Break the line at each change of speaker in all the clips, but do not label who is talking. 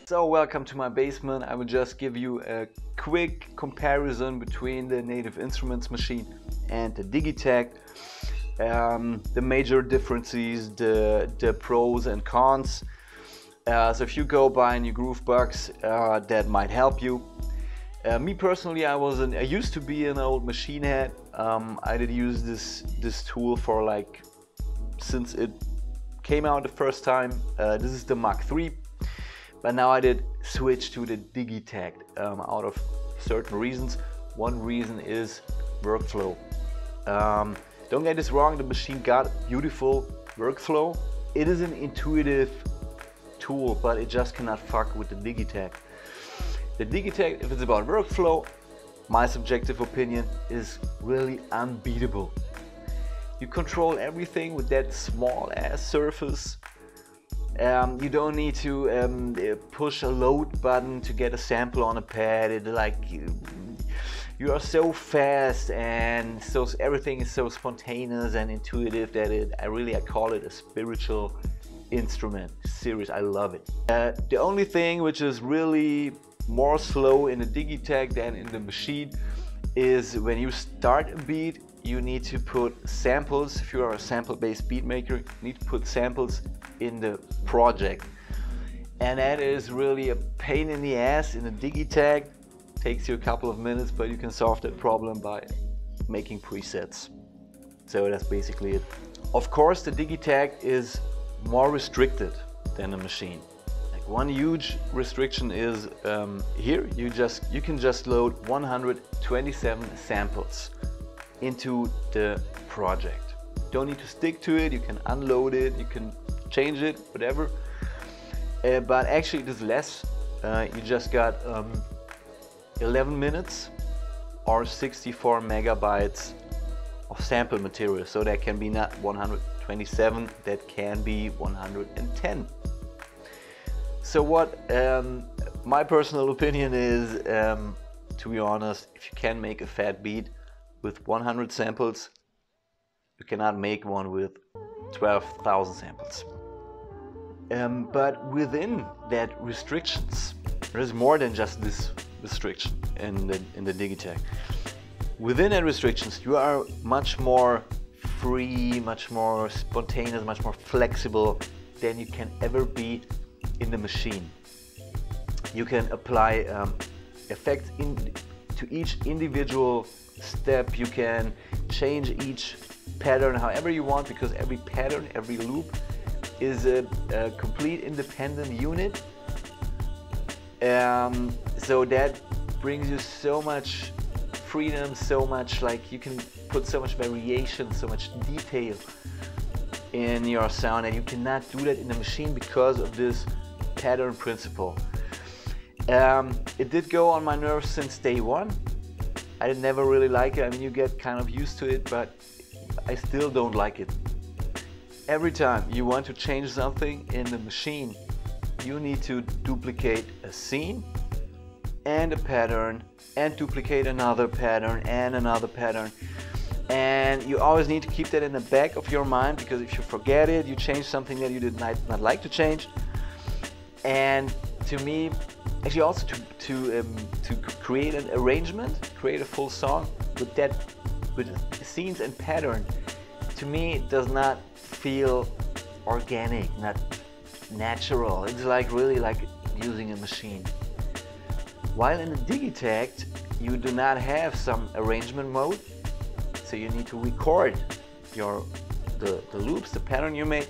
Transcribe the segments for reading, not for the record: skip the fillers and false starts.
So welcome to my basement. I will just give you a quick comparison between the Native Instruments machine and the Digitakt. The major differences, the pros and cons. So if you go buy new groove box, that might help you. Me personally, I used to be an old machine head. I did use this tool for since it came out the first time. This is the MK3, but now I did switch to the Digitakt out of certain reasons. One reason is workflow. Don't get this wrong, the machine got beautiful workflow. It is an intuitive tool, but it just cannot fuck with the Digitakt. The Digitakt, if it's about workflow, my subjective opinion, is really unbeatable. You control everything with that small ass surface. You don't need to push a load button to get a sample on a pad. You are so fast, and so everything is so spontaneous and intuitive that I call it a spiritual instrument. Serious, I love it. The only thing which is really more slow in the Digitakt than in the machine is when you start a beat, you need to put samples. If you are a sample-based beat maker, you need to put samples in the project, and that is really a pain in the ass in the Digitakt. Takes you a couple of minutes, but you can solve that problem by making presets. So that's basically it. Of course, the Digitakt is more restricted than the machine. One huge restriction is here you can just load 127 samples into the project. Don't need to stick to it, you can unload it, you can change it, whatever. But actually it is less. You just got 11 minutes or 64 megabytes of sample material. So that can be not 127, that can be 110. So what my personal opinion is, to be honest, if you can make a fat beat with 100 samples, you cannot make one with 12,000 samples. But within that restrictions, there is more than just this restriction in the Digitakt. Within that restrictions, you are much more free, much more spontaneous, much more flexible than you can ever be in the machine. You can apply effects to each individual step. You can change each pattern however you want, because every pattern, every loop is a complete independent unit. So that brings you so much freedom, so much, you can put so much variation, so much detail in your sound, and you cannot do that in the machine because of this pattern principle. It did go on my nerves since day one. I never really like it. I mean, you get kind of used to it, but I still don't like it. Every time you want to change something in the machine, you need to duplicate a scene and a pattern and duplicate another pattern and another pattern. And you always need to keep that in the back of your mind, because if you forget it, you change something that you did not like to change. And to me, actually also to create an arrangement, create a full song with scenes and pattern, to me it does not feel organic, not natural. It's really like using a machine. While in the Digitakt, you do not have some arrangement mode, so you need to record the loops, the pattern you made,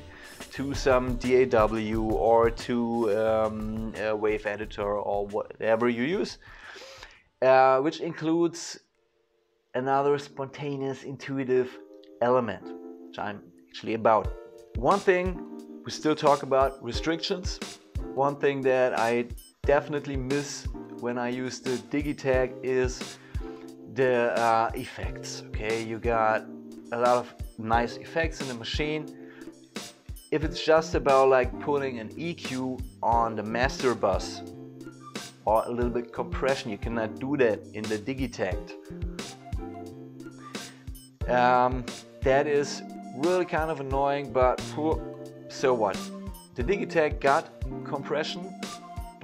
to some DAW or to a wave editor or whatever you use, which includes another spontaneous, intuitive element, which I'm actually about. One thing we still talk about, restrictions. One thing that I definitely miss when I use the Digitakt is the effects. Okay, you got a lot of nice effects in the machine. If it's just about putting an EQ on the master bus or a little bit compression, you cannot do that in the Digitakt. That is really kind of annoying, but so what? The Digitakt got compression,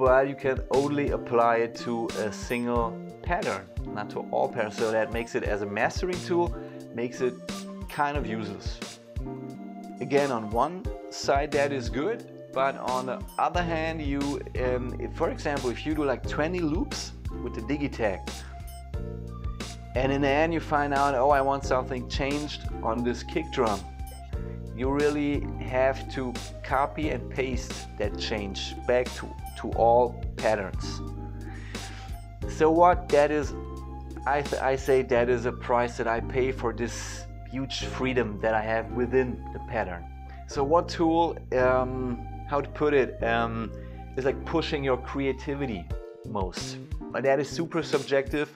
but you can only apply it to a single pattern, not to all patterns. So that makes it, as a mastering tool, makes it kind of useless. Again, on one side that is good, but on the other hand, you, for example, if you do like 20 loops with the Digitakt, and in the end you find out, oh, I want something changed on this kick drum, you really have to copy and paste that change back to all patterns. So what that is, I say that is a price that I pay for this huge freedom that I have within the pattern. So what tool, how to put it, is like pushing your creativity most. But that is super subjective.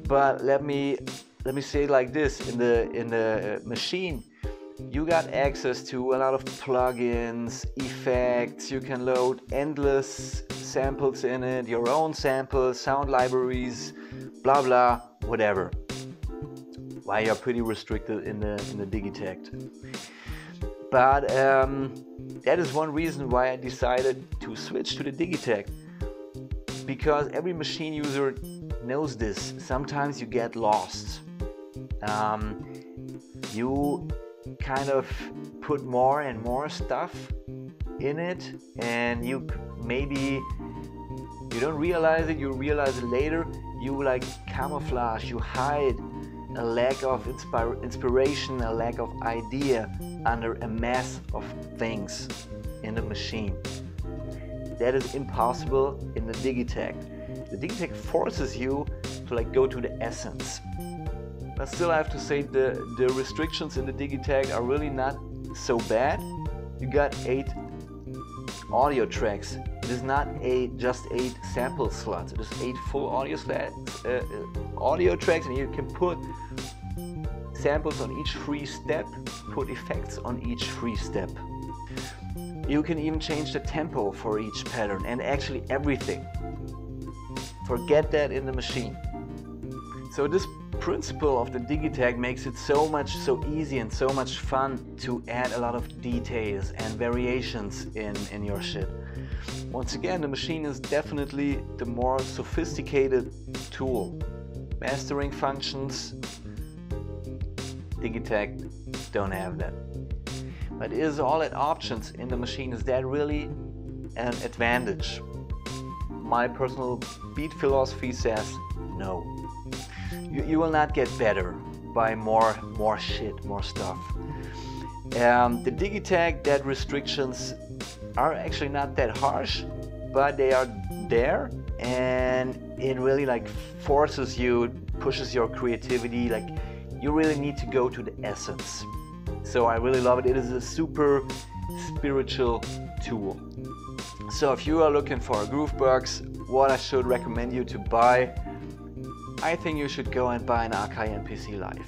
But let me say it like this: in the machine, you got access to a lot of plugins, effects. You can load endless samples in it, your own samples, sound libraries, blah blah, whatever. Why you're pretty restricted in the Digitakt. But that is one reason why I decided to switch to the Digitakt, because every machine user knows this. Sometimes you get lost. You kind of put more and more stuff in it, and you don't realize it, you realize it later. You like camouflage, you hide a lack of inspiration, a lack of idea under a mass of things in the machine. That is impossible in the Digitakt. The Digitakt forces you to like go to the essence. But still, I have to say the restrictions in the Digitakt are really not so bad. You got 8 audio tracks. It is not just 8 sample slots. It is 8 full audio tracks, and you can put samples on each free step, put effects on each free step. You can even change the tempo for each pattern and actually everything. Forget that in the machine. So this principle of the Digitakt makes it so easy and so much fun to add a lot of details and variations in your shit. Once again, the machine is definitely the more sophisticated tool. Mastering functions, Digitakt don't have that. But is all that options in the machine, is that really an advantage? My personal beat philosophy says no. You will not get better by more shit, more stuff. The Digitakt, that restrictions are actually not that harsh, but they are there, and it really like forces you, pushes your creativity. Like, you really need to go to the essence. So I really love it. It is a super spiritual tool. So if you are looking for a groove box, what I should recommend you to buy, I think you should go and buy an Akai MPC Live.